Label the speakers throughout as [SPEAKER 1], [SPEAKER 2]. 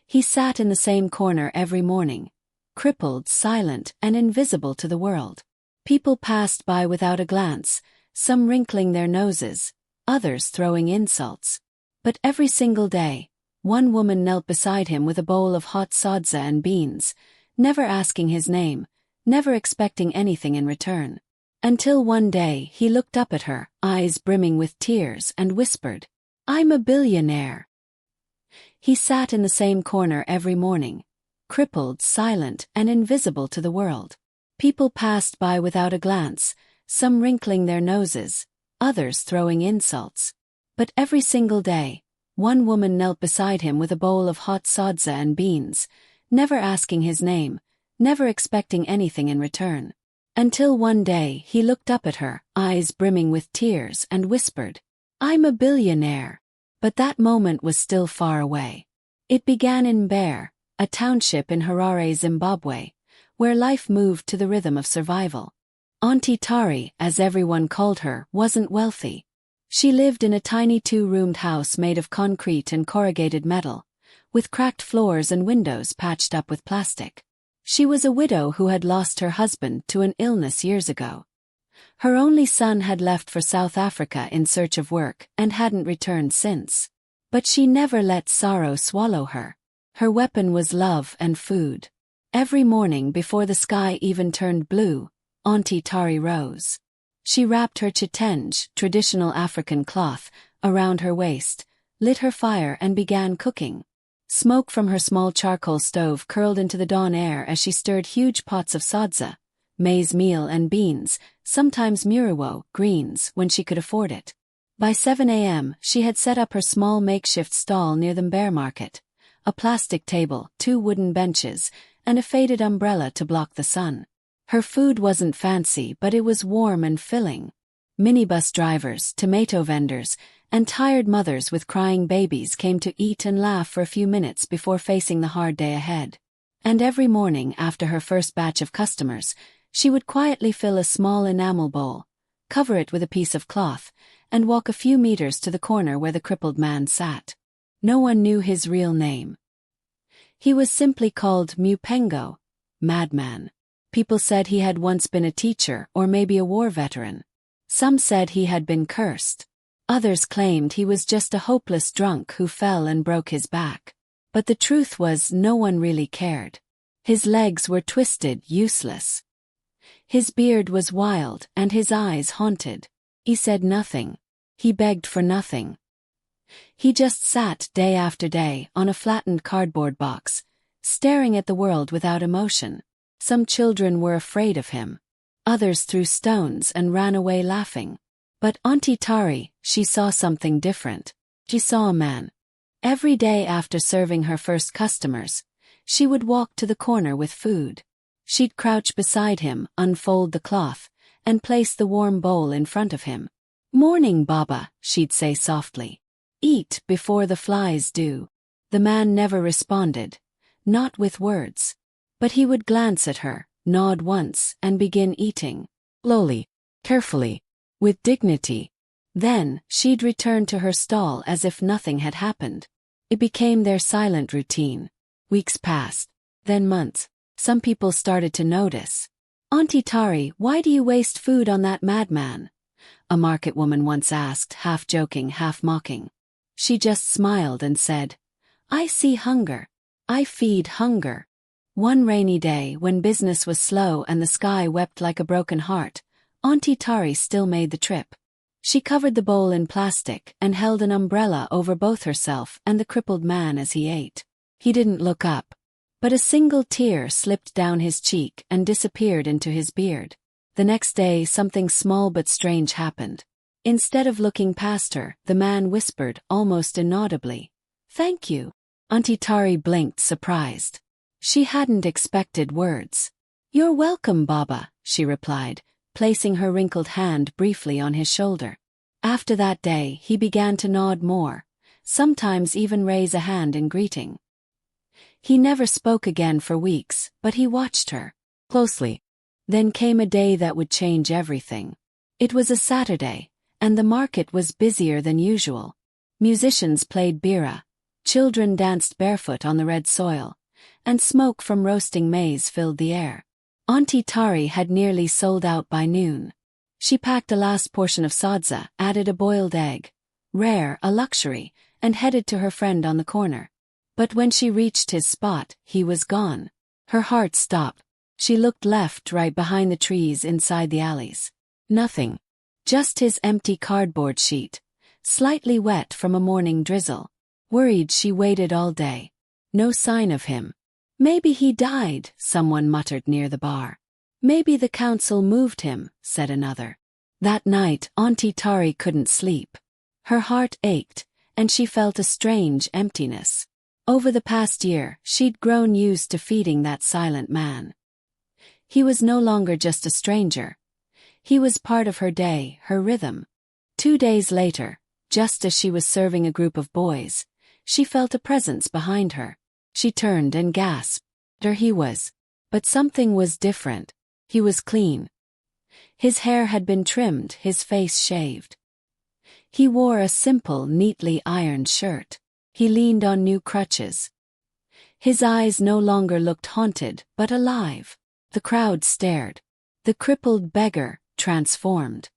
[SPEAKER 1] He sat in the same corner every morning, crippled, silent, and invisible to the world. People passed by without a glance, some wrinkling their noses, others throwing insults. But every single day, one woman knelt beside him with a bowl of hot sadza and beans, never asking his name, never expecting anything in return. Until one day he looked up at her, eyes brimming with tears, and whispered, "I'm a billionaire." He sat in the same corner every morning, crippled, silent, and invisible to the world. People passed by without a glance, some wrinkling their noses, others throwing insults. But every single day, one woman knelt beside him with a bowl of hot sadza and beans, never asking his name, never expecting anything in return. Until one day he looked up at her, eyes brimming with tears, and whispered, "I'm a billionaire." But that moment was still far away. It began in Beggar, a township in Harare, Zimbabwe, where life moved to the rhythm of survival. Aunty Tari, as everyone called her, wasn't wealthy. She lived in a tiny two-roomed house made of concrete and corrugated metal, with cracked floors and windows patched up with plastic. She was a widow who had lost her husband to an illness years ago. Her only son had left for South Africa in search of work and hadn't returned since. But she never let sorrow swallow her. Her weapon was love and food. Every morning before the sky even turned blue, Aunty Tari rose. She wrapped her chitenge, traditional African cloth, around her waist, lit her fire and began cooking. Smoke from her small charcoal stove curled into the dawn air as she stirred huge pots of sadza, maize meal and beans, sometimes muriwo, greens, when she could afford it. By 7 a.m., she had set up her small makeshift stall near the bear market, a plastic table, 2 wooden benches, and a faded umbrella to block the sun. Her food wasn't fancy, but it was warm and filling. Minibus drivers, tomato vendors, and tired mothers with crying babies came to eat and laugh for a few minutes before facing the hard day ahead. And every morning after her first batch of customers, she would quietly fill a small enamel bowl, cover it with a piece of cloth, and walk a few meters to the corner where the crippled man sat. No one knew his real name. He was simply called Mupengo, madman. People said he had once been a teacher or maybe a war veteran. Some said he had been cursed. Others claimed he was just a hopeless drunk who fell and broke his back. But the truth was no one really cared. His legs were twisted, useless. His beard was wild and his eyes haunted. He said nothing. He begged for nothing. He just sat day after day on a flattened cardboard box, staring at the world without emotion. Some children were afraid of him. Others threw stones and ran away laughing. But Aunty Tari, she saw something different. She saw a man. Every day after serving her first customers, she would walk to the corner with food. She'd crouch beside him, unfold the cloth, and place the warm bowl in front of him. "Morning, Baba," she'd say softly. "Eat before the flies do." The man never responded, not with words. But he would glance at her, nod once, and begin eating. Slowly, carefully, with dignity. Then, she'd return to her stall as if nothing had happened. It became their silent routine. Weeks passed, then months. Some people started to notice. "Aunty Tari, why do you waste food on that madman?" a market woman once asked, half joking, half mocking. She just smiled and said, "I see hunger. I feed hunger." One rainy day, when business was slow and the sky wept like a broken heart, Aunty Tari still made the trip. She covered the bowl in plastic and held an umbrella over both herself and the crippled man as he ate. He didn't look up. But a single tear slipped down his cheek and disappeared into his beard. The next day, something small but strange happened. Instead of looking past her, the man whispered, almost inaudibly, "Thank you." Aunty Tari blinked, surprised. She hadn't expected words. "You're welcome, Baba," she replied, placing her wrinkled hand briefly on his shoulder. After that day, he began to nod more, sometimes even raise a hand in greeting. He never spoke again for weeks, but he watched her closely. Then came a day that would change everything. It was a Saturday, and the market was busier than usual. Musicians played bira, Children danced barefoot on the red soil, and smoke from roasting maize filled the air. Aunty Tari had nearly sold out by noon. She packed a last portion of sadza, added a boiled egg, rare, a luxury, and headed to her friend on the corner. But when she reached his spot, he was gone. Her heart stopped. She looked left, right, behind the trees, inside the alleys. Nothing. Just his empty cardboard sheet, slightly wet from a morning drizzle. Worried, she waited all day. No sign of him. Maybe he died, someone muttered near the bar. Maybe the council moved him, said another. That night, Aunty Tari couldn't sleep. Her heart ached, and she felt a strange emptiness. Over the past year, she'd grown used to feeding that silent man. He was no longer just a stranger. He was part of her day, her rhythm. 2 days later, just as she was serving a group of boys, she felt a presence behind her. She turned and gasped. There he was. But something was different. He was clean. His hair had been trimmed, his face shaved. He wore a simple, neatly ironed shirt. He leaned on new crutches. His eyes no longer looked haunted, but alive. The crowd stared. The crippled beggar, transformed.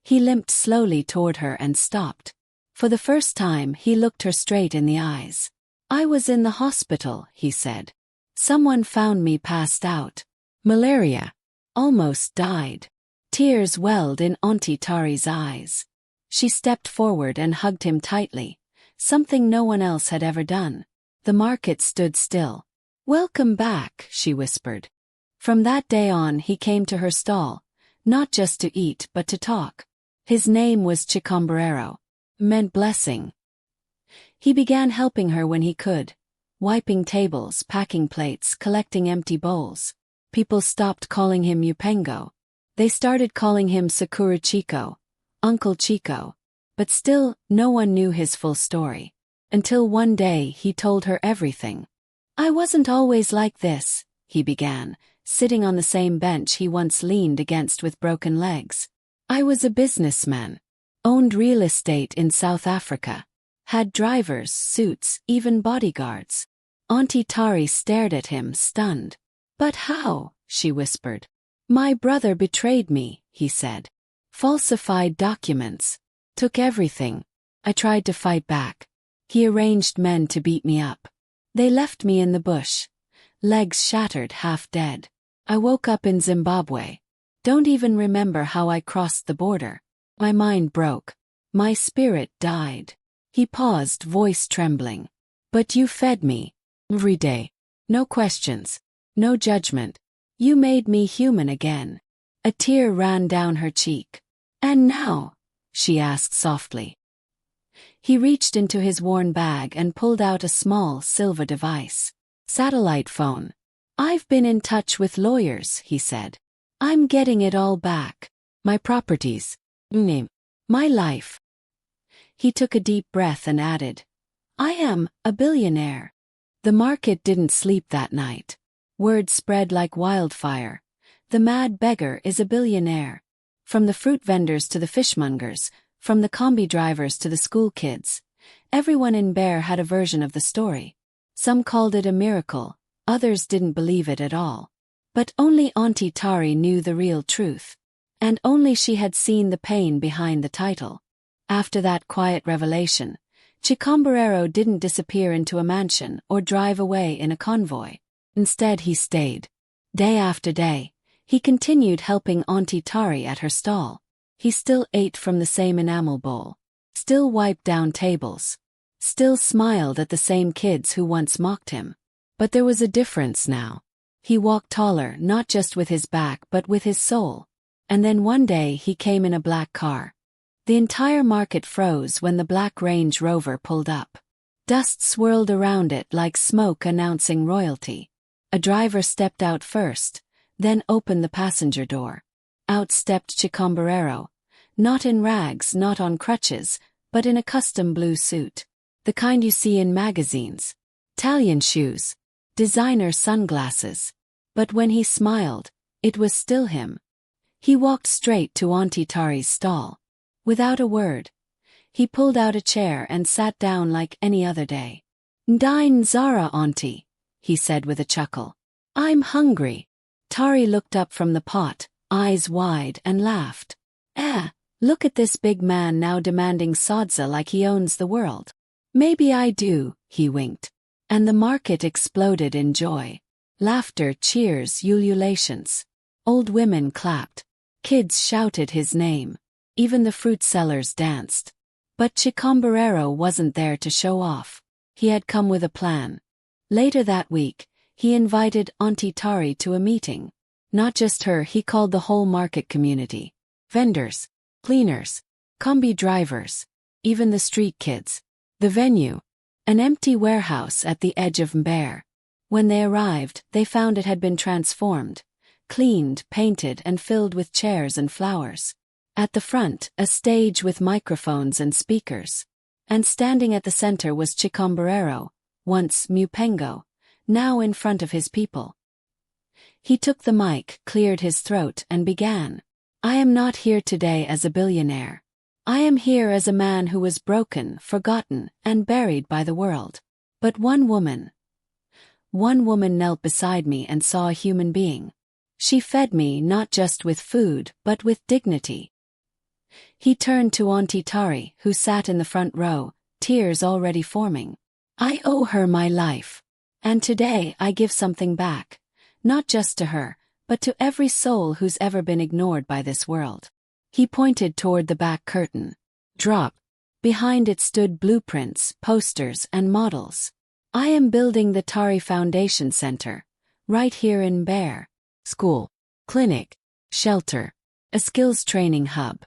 [SPEAKER 1] He limped slowly toward her and stopped. For the first time, he looked her straight in the eyes. I was in the hospital, he said. Someone found me passed out. Malaria. Almost died. Tears welled in Aunty Tari's eyes. She stepped forward and hugged him tightly, something no one else had ever done. The market stood still. Welcome back, she whispered. From that day on, he came to her stall, not just to eat but to talk. His name was Chicombrero, meant blessing. He began helping her when he could, wiping tables, packing plates, collecting empty bowls. People stopped calling him Upengo. They started calling him Sakura Chico, Uncle Chico. But still, no one knew his full story. Until one day he told her everything. I wasn't always like this, he began, sitting on the same bench he once leaned against with broken legs. I was a businessman. Owned real estate in South Africa. Had drivers, suits, even bodyguards. Aunty Tari stared at him, stunned. But how? She whispered. My brother betrayed me, he said. Falsified documents. Took everything. I tried to fight back. He arranged men to beat me up. They left me in the bush. Legs shattered, half dead. I woke up in Zimbabwe. Don't even remember how I crossed the border. My mind broke. My spirit died. He paused, voice trembling. But you fed me. Every day. No questions. No judgment. You made me human again. A tear ran down her cheek. And now? She asked softly. He reached into his worn bag and pulled out a small silver device. Satellite phone. I've been in touch with lawyers, he said. I'm getting it all back. My properties. My life. He took a deep breath and added, I am a billionaire. The market didn't sleep that night. Word spread like wildfire. The mad beggar is a billionaire. From the fruit vendors to the fishmongers, from the combi drivers to the school kids, everyone in Bear had a version of the story. Some called it a miracle, others didn't believe it at all. But only Aunty Tari knew the real truth. And only she had seen the pain behind the title. After that quiet revelation, Chicombrero didn't disappear into a mansion or drive away in a convoy. Instead he stayed. Day after day, he continued helping Aunty Tari at her stall. He still ate from the same enamel bowl. Still wiped down tables. Still smiled at the same kids who once mocked him. But there was a difference now. He walked taller, not just with his back but with his soul. And then one day he came in a black car. The entire market froze when the black Range Rover pulled up. Dust swirled around it like smoke announcing royalty. A driver stepped out first, then opened the passenger door. Out stepped Chicombrero, not in rags, not on crutches, but in a custom blue suit. The kind you see in magazines. Italian shoes. Designer sunglasses. But when he smiled, it was still him. He walked straight to Aunty Tari's stall. Without a word. He pulled out a chair and sat down like any other day. "Dine Zara, auntie," he said with a chuckle. "I'm hungry." Tari looked up from the pot, eyes wide, and laughed. Look at this big man now demanding sadza like he owns the world." "Maybe I do," he winked. And the market exploded in joy. Laughter, cheers, ululations. Old women clapped. Kids shouted his name. Even the fruit sellers danced. But Chicomborero wasn't there to show off. He had come with a plan. Later that week, he invited Aunty Tari to a meeting. Not just her, he called the whole market community. Vendors, cleaners, combi drivers, even the street kids. The venue, an empty warehouse at the edge of Beggar. When they arrived, they found it had been transformed, cleaned, painted, and filled with chairs and flowers. At the front, a stage with microphones and speakers. And standing at the center was Chicomborero, once Mupengo, now in front of his people. He took the mic, cleared his throat, and began. "I am not here today as a billionaire. I am here as a man who was broken, forgotten, and buried by the world. But one woman knelt beside me and saw a human being. She fed me not just with food, but with dignity." He turned to Aunty Tari, who sat in the front row, tears already forming. "I owe her my life. And today I give something back. Not just to her, but to every soul who's ever been ignored by this world." He pointed toward the back curtain. Drop. Behind it stood blueprints, posters, and models. "I am building the Tari Foundation Center, right here in Beggar. School, clinic, shelter, a skills training hub,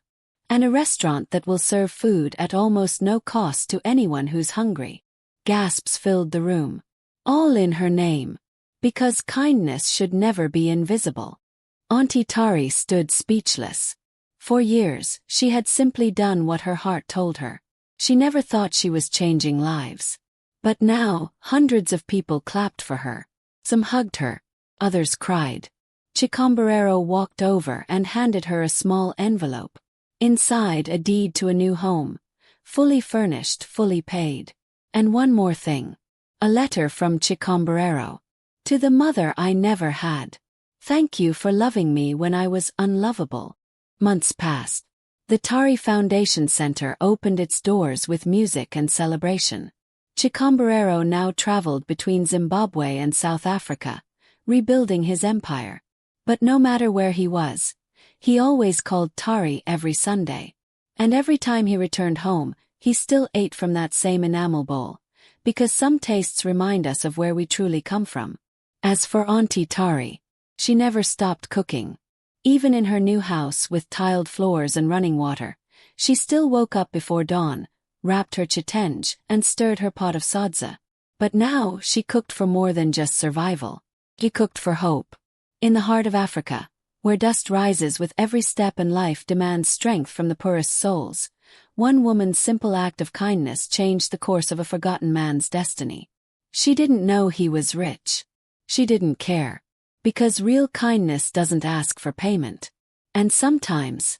[SPEAKER 1] and a restaurant that will serve food at almost no cost to anyone who's hungry." Gasps filled the room. All in her name. Because kindness should never be invisible. Aunty Tari stood speechless. For years, she had simply done what her heart told her. She never thought she was changing lives. But now, hundreds of people clapped for her. Some hugged her. Others cried. Chicomborero walked over and handed her a small envelope. Inside, a deed to a new home. Fully furnished, fully paid. And one more thing. A letter from Chicomborero. "To the mother I never had. Thank you for loving me when I was unlovable." Months passed. The Tari Foundation Center opened its doors with music and celebration. Chicomborero now traveled between Zimbabwe and South Africa, rebuilding his empire. But no matter where he was, he always called Tari every Sunday. And every time he returned home, he still ate from that same enamel bowl, because some tastes remind us of where we truly come from. As for Aunty Tari, she never stopped cooking. Even in her new house with tiled floors and running water, she still woke up before dawn, wrapped her chitenge, and stirred her pot of sadza. But now she cooked for more than just survival. She cooked for hope. In the heart of Africa, where dust rises with every step and life demands strength from the poorest souls, one woman's simple act of kindness changed the course of a forgotten man's destiny. She didn't know he was rich. She didn't care. Because real kindness doesn't ask for payment. And sometimes,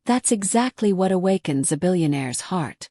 [SPEAKER 1] that's exactly what awakens a billionaire's heart.